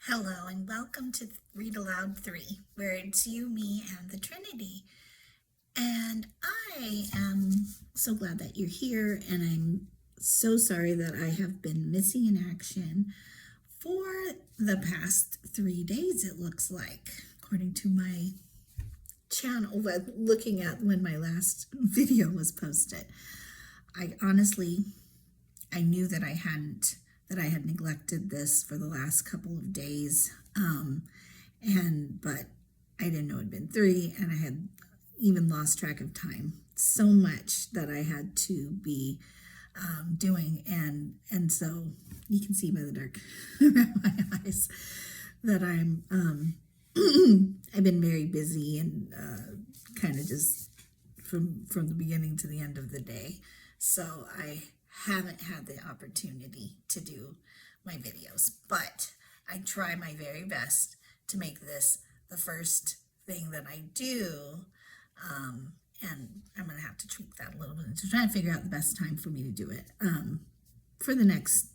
Hello and welcome to Read Aloud 3, where it's you, me, and the Trinity. And I am so glad that you're here, and I'm so sorry that I have been missing in action for the past 3 days, it looks like, according to my channel, looking at when my last video was posted. I knew that I had neglected this for the last couple of days, but I didn't know it had been 3, and I had even lost track of time. So much that I had to be doing, and so you can see by the dark around my eyes that I've been very busy and kind of just from the beginning to the end of the day. So I haven't had the opportunity to do my videos, but I try my very best to make this the first thing that I do, and I'm going to have to tweak that a little bit to try and figure out the best time for me to do it for the next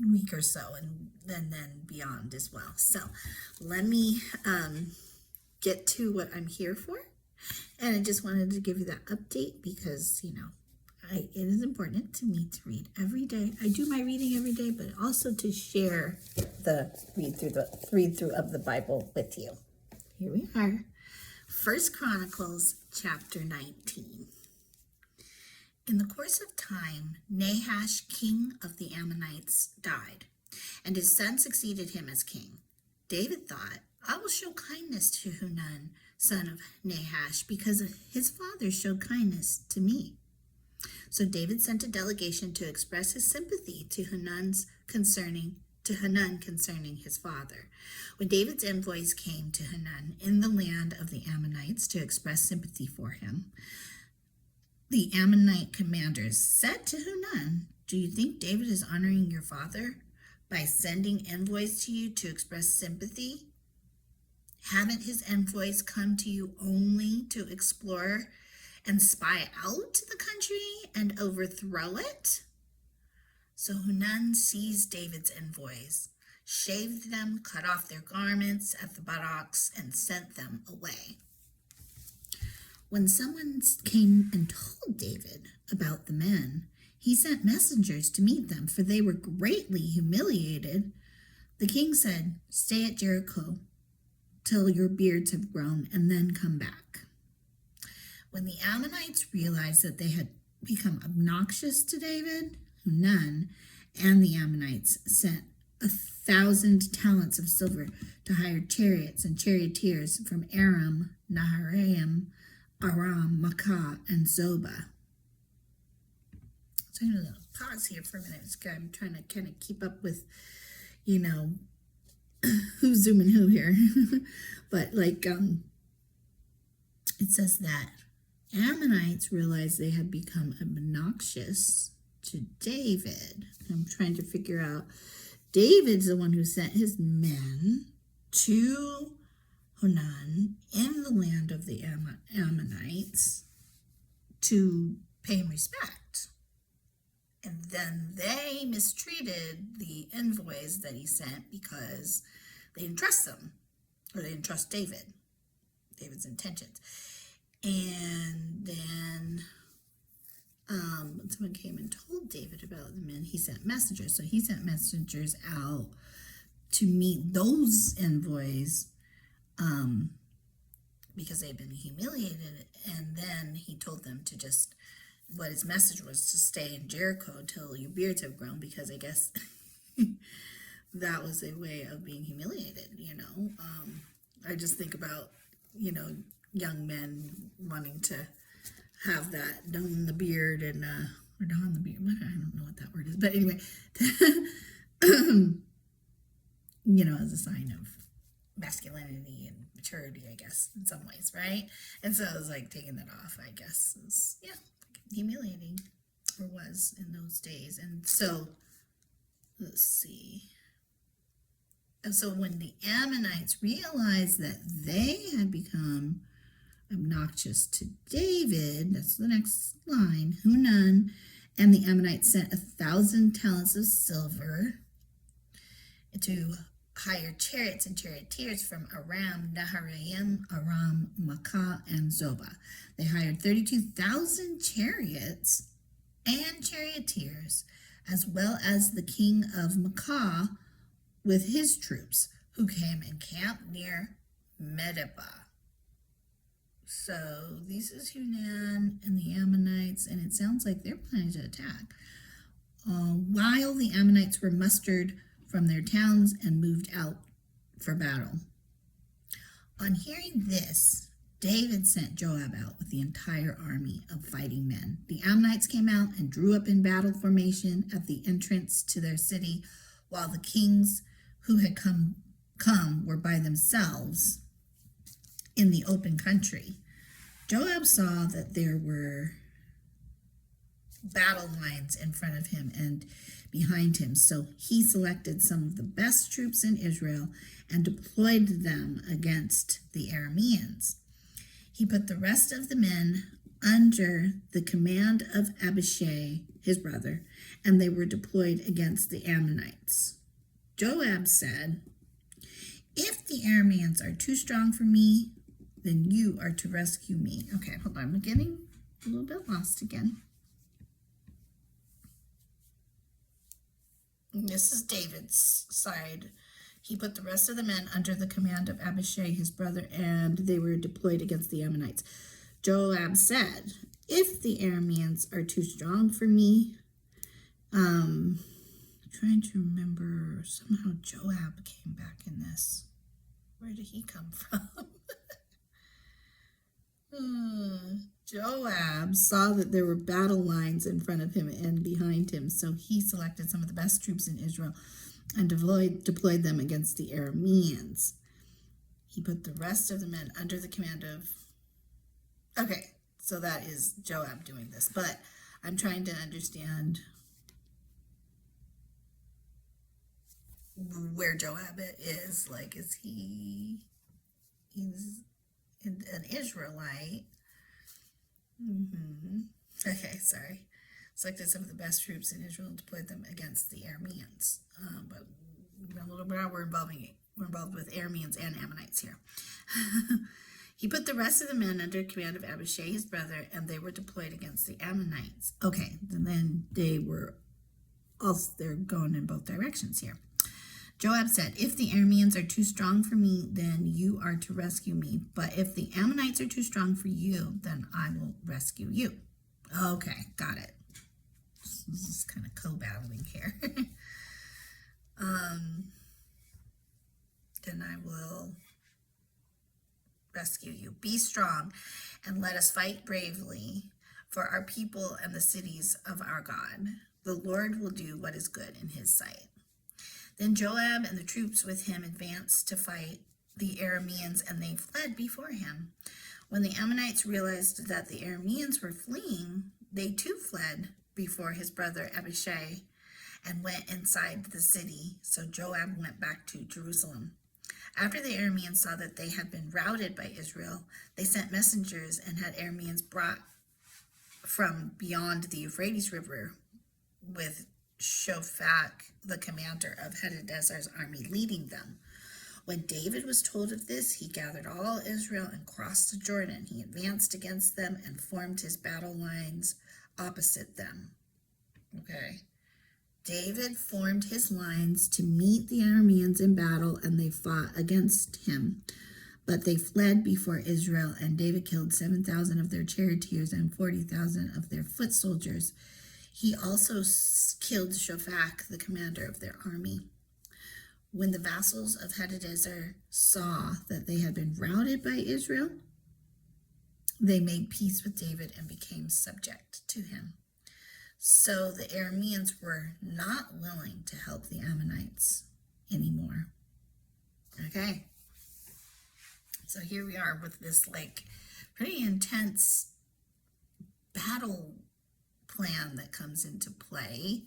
week or so, and then beyond as well. So let me get to what I'm here for, and I just wanted to give you that update because, it is important to me to read every day. I do my reading every day, but also to share the read through of the Bible with you. Here we are. 1 Chronicles chapter 19. In the course of time, Nahash, king of the Ammonites, died, and his son succeeded him as king. David thought, I will show kindness to Hanun, son of Nahash, because his father showed kindness to me. So David sent a delegation to express his sympathy to Hanun concerning his father. When David's envoys came to Hanun in the land of the Ammonites to express sympathy for him, the Ammonite commanders said to Hanun, do you think David is honoring your father by sending envoys to you to express sympathy? Haven't his envoys come to you only to explore and spy out the country and overthrow it? So Hanun seized David's envoys, shaved them, cut off their garments at the buttocks, and sent them away. When someone came and told David about the men, he sent messengers to meet them, for they were greatly humiliated. The king said, stay at Jericho till your beards have grown, and then come back. When the Ammonites realized that they had become obnoxious to David, Hanun and the Ammonites sent 1,000 talents of silver to hire chariots and charioteers from Aram, Naharaim, Aram, Makkah, and Zobah. So I'm going to pause here for a minute. I'm trying to kind of keep up with, who's zooming who here. But it says that Ammonites realized they had become obnoxious to David. I'm trying to figure out, David's the one who sent his men to Hanun in the land of the Ammonites to pay him respect. And then they mistreated the envoys that he sent because they didn't trust them, or they didn't trust David's intentions. And then someone came and told David about the men. He sent messengers. So he sent messengers out to meet those envoys because they'd been humiliated. And then he told them to what his message was, to stay in Jericho until your beards have grown, because I guess that was a way of being humiliated, I just think about, young men wanting to have that don the beard and or don the beard. I don't know what that word is, but anyway, as a sign of masculinity and maturity, I guess, in some ways, right? And so I was like, taking that off, I guess, is humiliating, or was in those days. And so let's see. And so when the Ammonites realized that they had become obnoxious to David, that's the next line, Hanun and the Ammonites sent 1,000 talents of silver to hired chariots and charioteers from Aram, Naharaim, Aram, Makkah, and Zobah. They hired 32,000 chariots and charioteers, as well as the king of Makkah with his troops, who came and camped near Medeba. So this is Hunan and the Ammonites, and it sounds like they're planning to attack. While the Ammonites were mustered from their towns and moved out for battle. On hearing this, David sent Joab out with the entire army of fighting men. The Ammonites came out and drew up in battle formation at the entrance to their city, while the kings who had come were by themselves in the open country. Joab saw that there were battle lines in front of him and behind him, so he selected some of the best troops in Israel and deployed them against the Arameans. He put the rest of the men under the command of Abishai, his brother, and they were deployed against the Ammonites. Joab said, "If the Arameans are too strong for me, then you are to rescue me." Okay, hold on, I'm getting a little bit lost again. This is David's side. He put the rest of the men under the command of Abishai, his brother, and they were deployed against the Ammonites. Joab said, "If the Arameans are too strong for me," I'm trying to remember, somehow Joab came back in this. Where did he come from? Joab saw that there were battle lines in front of him and behind him, so he selected some of the best troops in Israel and deployed them against the Arameans. He put the rest of the men under the command of... Okay, so that is Joab doing this, but I'm trying to understand where Joab is. Like, is he's an Israelite? Okay, sorry. Selected some of the best troops in Israel and deployed them against the Arameans. But a little bit, we're involved with Arameans and Ammonites here. He put the rest of the men under command of Abishai, his brother, and they were deployed against the Ammonites. Okay, and then they're going in both directions here. Joab said, "If the Arameans are too strong for me, then you are to rescue me. But if the Ammonites are too strong for you, then I will rescue you." Okay, got it. This is kind of co-battling here. Then I will rescue you. Be strong and let us fight bravely for our people and the cities of our God. The Lord will do what is good in his sight. Then Joab and the troops with him advanced to fight the Arameans, and they fled before him. When the Ammonites realized that the Arameans were fleeing, they too fled before his brother Abishai and went inside the city. So Joab went back to Jerusalem. After the Arameans saw that they had been routed by Israel, they sent messengers and had Arameans brought from beyond the Euphrates River, with Shofak, the commander of Hadadezer's army, leading them. When David was told of this, he gathered all Israel and crossed the Jordan. He advanced against them and formed his battle lines opposite them. Okay. David formed his lines to meet the Arameans in battle, and they fought against him. But they fled before Israel, and David killed 7,000 of their charioteers and 40,000 of their foot soldiers. He also killed Shofak, the commander of their army. When the vassals of Hadadezer saw that they had been routed by Israel, they made peace with David and became subject to him. So the Arameans were not willing to help the Ammonites anymore. Okay. So here we are with this pretty intense battle plan that comes into play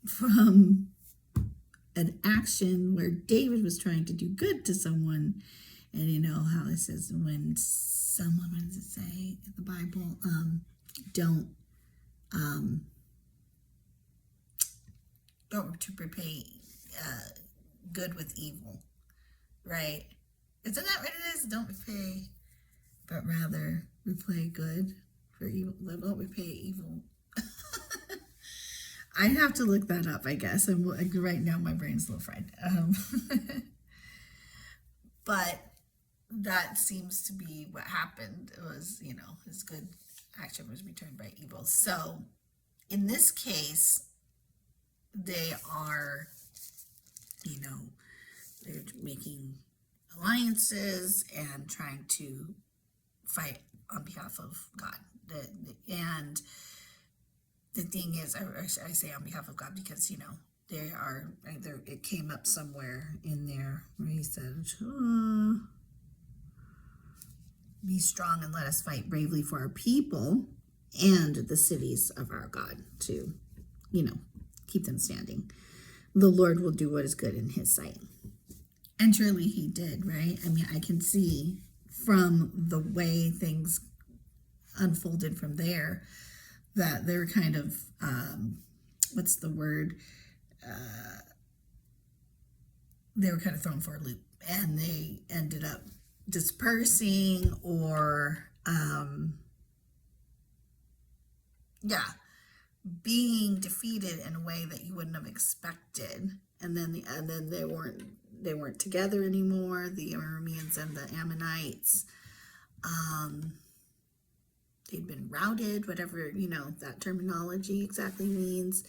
from an action where David was trying to do good to someone. And you know how it says when someone, what does it say in the Bible? Don't repay good with evil, right? Isn't that what it is? Don't repay, but rather repay good for evil. Don't repay evil. I have to look that up, I guess. And right now my brain's a little fried. But that seems to be what happened. It was, his good action was returned by evil. So in this case, they are, they're making alliances and trying to fight on behalf of God. And the thing is, I say on behalf of God because, they are either, it came up somewhere in there where he said, be strong and let us fight bravely for our people and the cities of our God to, keep them standing. The Lord will do what is good in his sight. And truly he did, right? I mean, I can see from the way things unfolded from there that they're kind of, what's the word? They were kind of thrown for a loop, and they ended up dispersing or, being defeated in a way that you wouldn't have expected. And then they weren't together anymore. The Arameans and the Ammonites, they'd been routed, whatever, that terminology exactly means.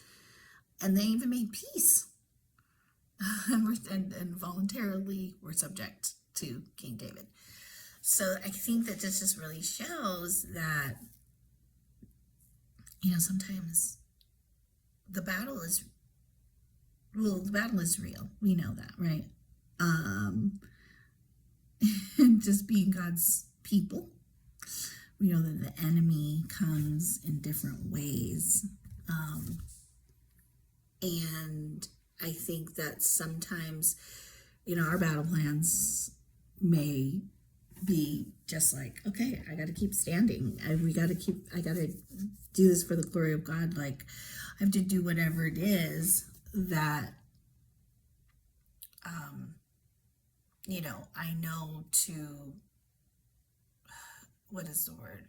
And they even made peace and voluntarily were subject to King David. So I think that this just really shows that, sometimes the battle is real. We know that, right? Just being God's people, we know that the enemy comes in different ways. And I think that sometimes, our battle plans may be just like, okay, I got to keep standing. I got to do this for the glory of God. Like, I have to do whatever it is that, I know to, what is the word?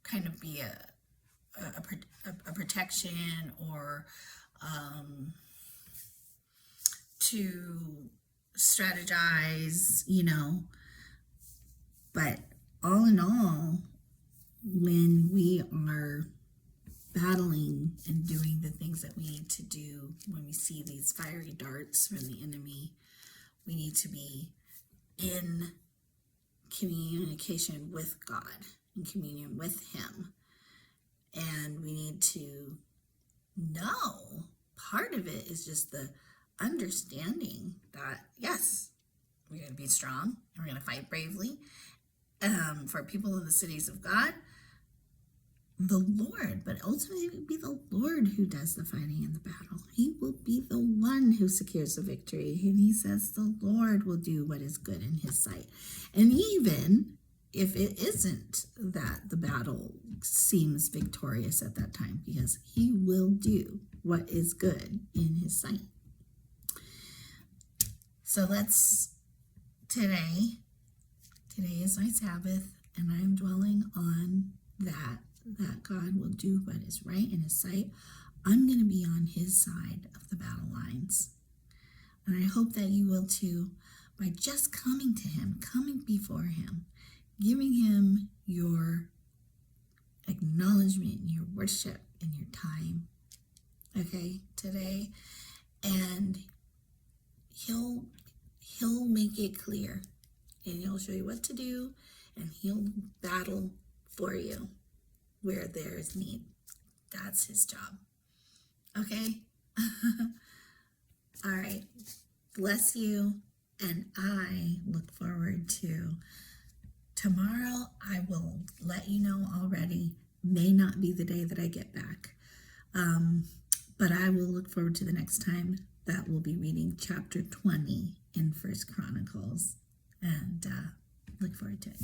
Kind of be a protection or to strategize, but all in all, when we are battling and doing the things that we need to do, when we see these fiery darts from the enemy, we need to be in communication with God, in communion with him. And we need to know, part of it is just the understanding that, yes, we're going to be strong and we're going to fight bravely for people in the cities of God, the Lord, but ultimately it will be the Lord who does the fighting in the battle. He will be the one who secures the victory. And he says the Lord will do what is good in his sight. And even if it isn't that the battle seems victorious at that time, because he will do what is good in his sight. So today is my Sabbath, and I'm dwelling on that God will do what is right in his sight. I'm going to be on his side of the battle lines. And I hope that you will too, by just coming to him, coming before him, giving him your acknowledgement, your worship, and your time, okay, today. And he'll make it clear, and he'll show you what to do, and he'll battle for you where there is need. That's his job. Okay? All right. Bless you. And I look forward to tomorrow. I will let you know already. May not be the day that I get back. But I will look forward to the next time that we'll be reading chapter 20 in First Chronicles. And look forward to it.